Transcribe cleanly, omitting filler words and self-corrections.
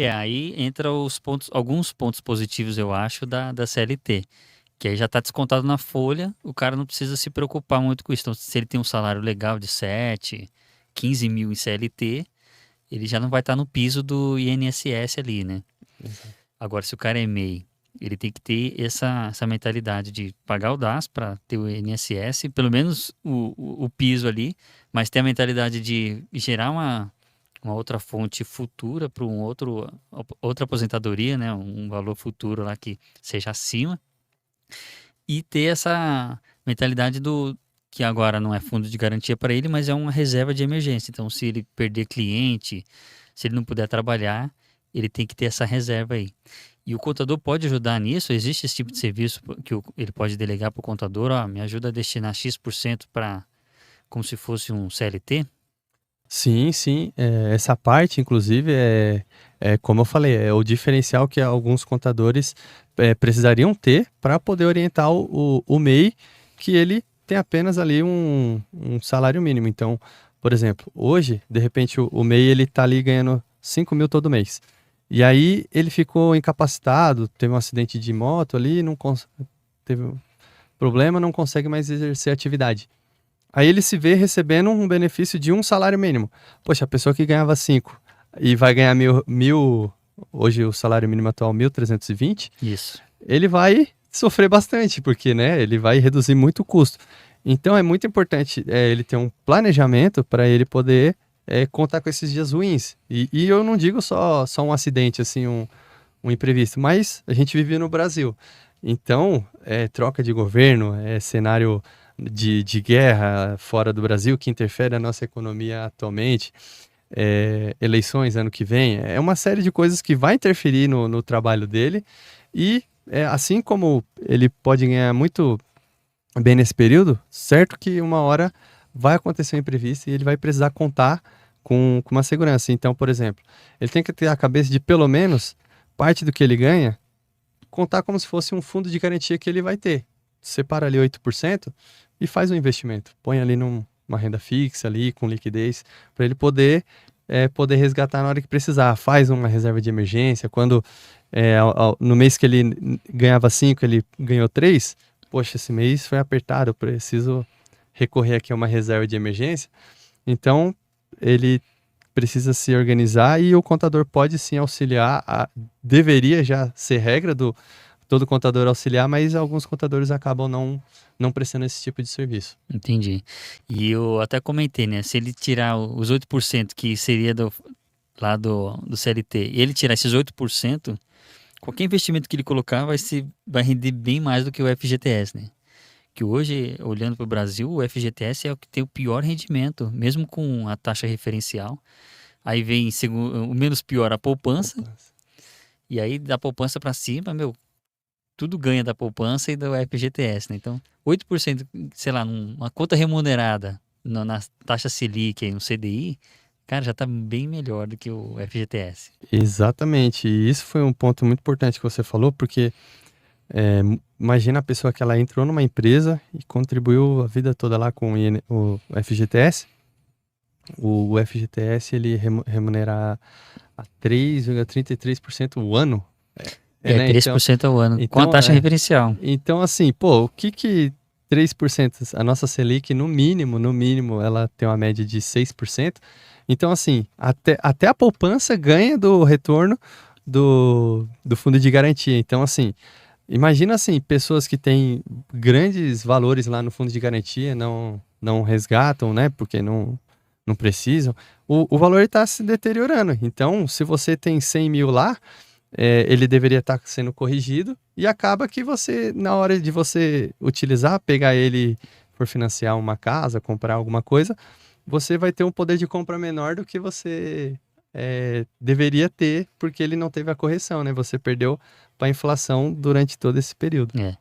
Aí entra alguns pontos positivos, eu acho, da CLT. Que aí já está descontado na folha, o cara não precisa se preocupar muito com isso. Então, se ele tem um salário legal de 7, 15 mil em CLT, ele já não vai estar no piso do INSS ali, né? Exato. Agora, se o cara é MEI, ele tem que ter essa mentalidade de pagar o DAS para ter o INSS, pelo menos o piso ali, mas ter a mentalidade de gerar uma outra fonte futura para outra aposentadoria, né? Um valor futuro lá que seja acima e ter essa mentalidade do que agora não é fundo de garantia para ele, mas é uma reserva de emergência. Então, se ele perder cliente, se ele não puder trabalhar, ele tem que ter essa reserva aí. E o contador pode ajudar nisso? Existe esse tipo de serviço que ele pode delegar para o contador? Ó, me ajuda a destinar X% para como se fosse um CLT? Sim, sim. Essa parte, inclusive, como eu falei, é o diferencial que alguns contadores precisariam ter para poder orientar o MEI, que ele tem apenas ali um salário mínimo. Então, por exemplo, hoje, de repente, o MEI ele está ali ganhando 5 mil todo mês. E aí ele ficou incapacitado, teve um acidente de moto ali, teve um problema, não consegue mais exercer atividade. Aí ele se vê recebendo um benefício de um salário mínimo. Poxa, a pessoa que ganhava 5 e vai ganhar mil, hoje o salário mínimo atual 1.320, Isso. ele vai sofrer bastante, porque né, ele vai reduzir muito o custo. Então é muito importante ele ter um planejamento para ele poder contar com esses dias ruins. E eu não digo só um acidente, assim, um imprevisto, mas a gente vive no Brasil. Então, troca de governo, cenário de guerra fora do Brasil que interfere na nossa economia atualmente, eleições ano que vem, é uma série de coisas que vai interferir no trabalho dele e assim como ele pode ganhar muito bem nesse período, certo que uma hora vai acontecer um imprevisto e ele vai precisar contar com uma segurança. Então, por exemplo, ele tem que ter a cabeça de pelo menos parte do que ele ganha, contar como se fosse um fundo de garantia que ele vai ter. Separa ali 8% e faz um investimento. Põe ali numa renda fixa ali, com liquidez, para ele poder resgatar na hora que precisar. Faz uma reserva de emergência. Quando no mês que ele ganhava 5, ele ganhou 3. Poxa, esse mês foi apertado, eu preciso recorrer aqui a uma reserva de emergência. Então, ele precisa se organizar e o contador pode sim auxiliar, deveria já ser regra do todo contador auxiliar, mas alguns contadores acabam não prestando esse tipo de serviço. Entendi. E eu até comentei, né? Se ele tirar os 8% que seria lá do CLT, e ele tirar esses 8%, qualquer investimento que ele colocar vai render bem mais do que o FGTS, né? Que hoje, olhando para o Brasil, o FGTS é o que tem o pior rendimento, mesmo com a taxa referencial. Aí vem o menos pior, a poupança, Opa. e aí da poupança para cima, meu, tudo ganha da poupança e do FGTS, né? Então, 8%, sei lá, numa conta remunerada na taxa Selic, aí, no CDI, cara, já tá bem melhor do que o FGTS. Exatamente, e isso foi um ponto muito importante que você falou, porque imagina a pessoa que ela entrou numa empresa e contribuiu a vida toda lá com o FGTS. O FGTS ele remunera a 3,33% o ano. É, Né? 3% ao ano, com a Então, taxa referencial. então, assim, pô, o que 3%? A nossa Selic, no mínimo, ela tem uma média de 6%. Então, assim, até a poupança ganha do retorno do fundo de garantia. Então, assim, imagina, assim, pessoas que têm grandes valores lá no fundo de garantia, não resgatam, né, porque não precisam, o valor está se deteriorando. Então, se você tem 100 mil lá, ele deveria estar sendo corrigido e acaba que você, na hora de você utilizar, pegar ele por financiar uma casa, comprar alguma coisa, você vai ter um poder de compra menor do que você deveria ter, porque ele não teve a correção, né? Você perdeu para a inflação durante todo esse período. É.